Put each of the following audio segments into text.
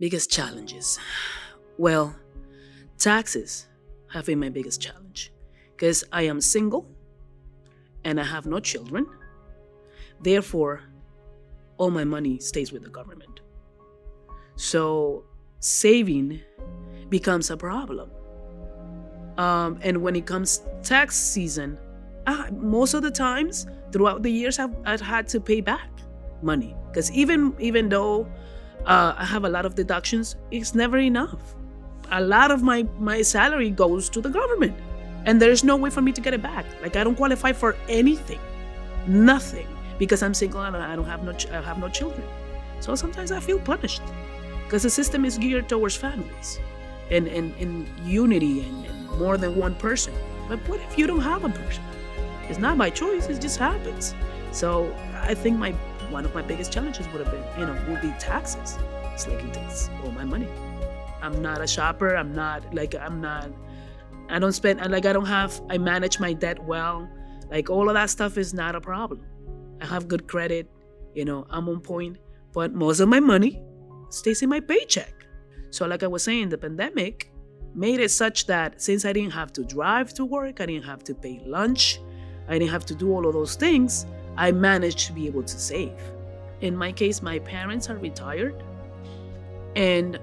Biggest challenges. Well, taxes have been my biggest challenge because I am single and I have no children. Therefore, all my money stays with the government. So saving becomes a problem. And when it comes tax season, most of the times throughout the years, I've had to pay back money because even though I have a lot of deductions, it's never enough. A lot of my salary goes to the government, and there's no way for me to get it back. Like, I don't qualify for anything, nothing, because I'm single and I have no children. So sometimes I feel punished because the system is geared towards families and unity and more than one person. But what if you don't have a person? It's not by choice, it just happens. So I think one of my biggest challenges would be taxes. It's like it takes all my money. I'm not a shopper. I don't spend, I manage my debt well. Like, all of that stuff is not a problem. I have good credit, I'm on point, but most of my money stays in my paycheck. So like I was saying, the pandemic made it such that since I didn't have to drive to work, I didn't have to pay lunch, I didn't have to do all of those things, I managed to be able to save. In my case, my parents are retired and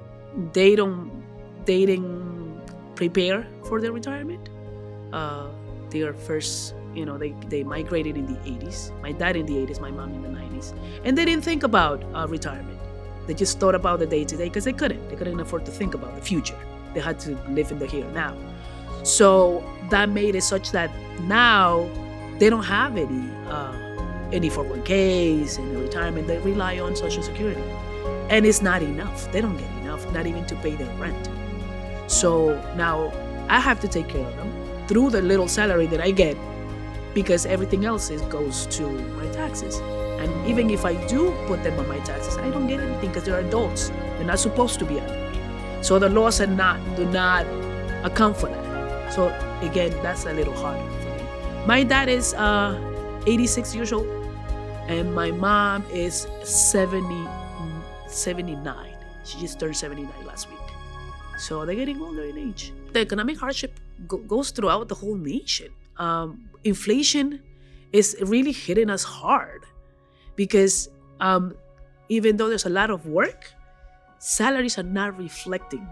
they didn't prepare for their retirement. Their first, they migrated in the 80s. My dad in the 80s, my mom in the 90s. And they didn't think about retirement. They just thought about the day-to-day because they couldn't afford to think about the future. They had to live in the here and now. So that made it such that now they don't have any 401ks, any retirement. They rely on Social Security. And it's not enough. They don't get enough, not even to pay their rent. So now I have to take care of them through the little salary that I get, because everything else goes to my taxes. And even if I do put them on my taxes, I don't get anything because they're adults. They're not supposed to be under me. So the laws do not account for that. So again, that's a little harder for me. My dad is 86 years old, and my mom is 79. She just turned 79 last week. So they're getting older in age. The economic hardship goes throughout the whole nation. Inflation is really hitting us hard because even though there's a lot of work, salaries are not reflecting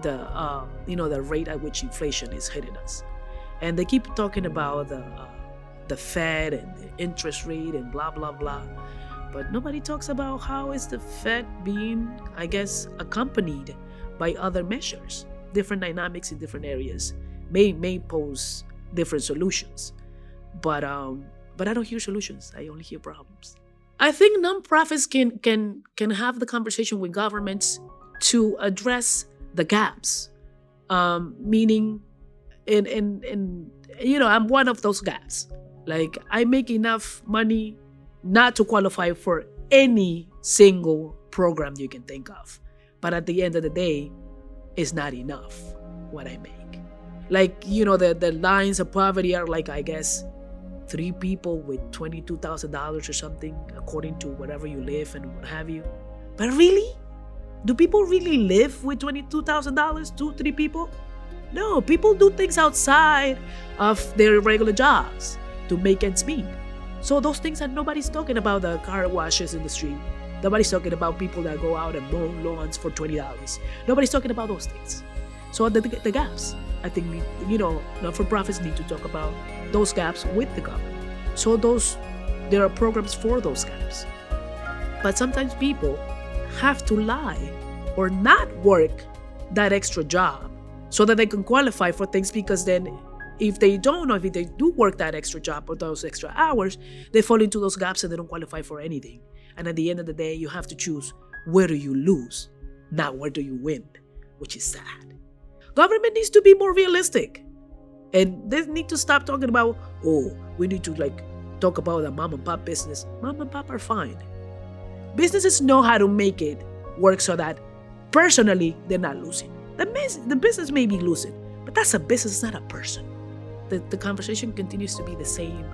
the rate at which inflation is hitting us. And they keep talking about the Fed and the interest rate and blah, blah, blah. But nobody talks about how is the Fed being, I guess, accompanied by other measures. Different dynamics in different areas may pose different solutions. But I don't hear solutions. I only hear problems. I think nonprofits can have the conversation with governments to address the gaps. Meaning, I'm one of those gaps. Like, I make enough money not to qualify for any single program you can think of. But at the end of the day, it's not enough what I make. Like, the lines of poverty are like, I guess, 3 people with $22,000 or something, according to wherever you live and what have you. But really? Do people really live with $22,000, 2-3 people? No, people do things outside of their regular jobs to make ends meet. So those things that nobody's talking about, the car washes in the street. Nobody's talking about people that go out and mow lawns for $20. Nobody's talking about those things. So the gaps, I think, not-for-profits need to talk about those gaps with the government. So there are programs for those gaps. But sometimes people have to lie or not work that extra job so that they can qualify for things, because then if they don't, or if they do work that extra job or those extra hours, they fall into those gaps and they don't qualify for anything. And at the end of the day, you have to choose, where do you lose, not where do you win, which is sad. Government needs to be more realistic. And they need to stop talking about, we need to talk about the mom and pop business. Mom and pop are fine. Businesses know how to make it work so that personally they're not losing. The business may be losing, but that's a business, not a person. The conversation continues to be the same,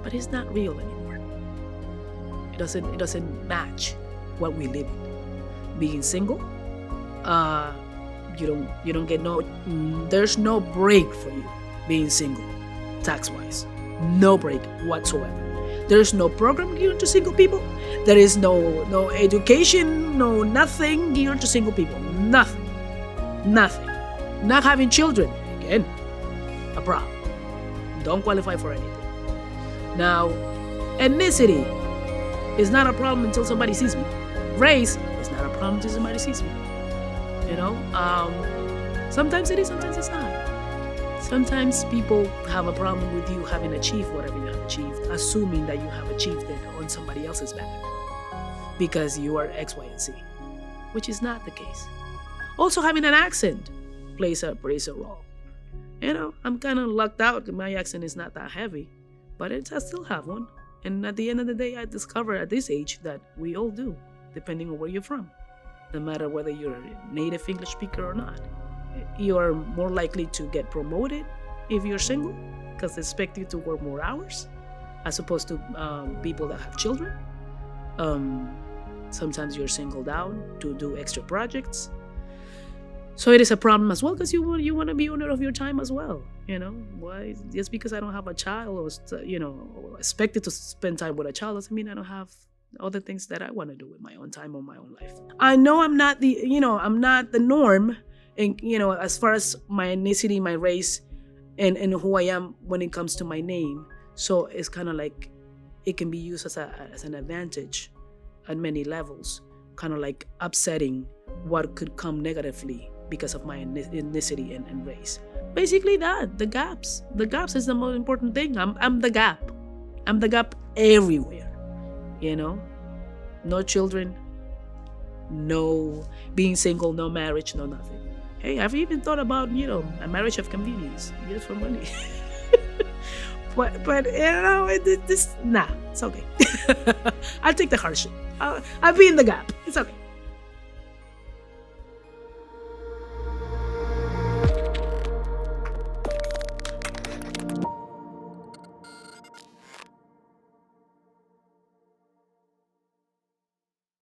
but it's not real anymore. It doesn't match what we live in. Being single, You don't get no. There's no break for you being single, tax wise. No break whatsoever. There's no program geared to single people. There is no education, no nothing geared to single people. Nothing. Not having children, again, a problem. Don't qualify for anything. Now, ethnicity is not a problem until somebody sees me. Race is not a problem until somebody sees me. Sometimes it is, sometimes it's not. Sometimes people have a problem with you having achieved whatever you have achieved, assuming that you have achieved it on somebody else's back because you are X, Y, and Z, which is not the case. Also, having an accent plays a role. I'm kind of lucked out. My accent is not that heavy, but I still have one. And at the end of the day, I discovered at this age that we all do, depending on where you're from. No matter whether you're a native English speaker or not. You are more likely to get promoted if you're single because they expect you to work more hours as opposed to people that have children. Sometimes you're singled out to do extra projects. So it is a problem as well because you want to be owner of your time as well. Why? Just because I don't have a child or expected to spend time with a child doesn't mean I don't have other things that I want to do with my own time or my own life. I know I'm not the norm. And as far as my ethnicity, my race, and who I am when it comes to my name, so it's kind of like it can be used as an advantage at many levels, kind of like upsetting what could come negatively because of my ethnicity and race. Basically, the gaps is the most important thing. I'm the gap. I'm the gap everywhere. No children, no being single, no marriage, no nothing. Hey, I've even thought about, a marriage of convenience, just for money. but it's okay. I'll take the hardship. I'll be in the gap. It's okay.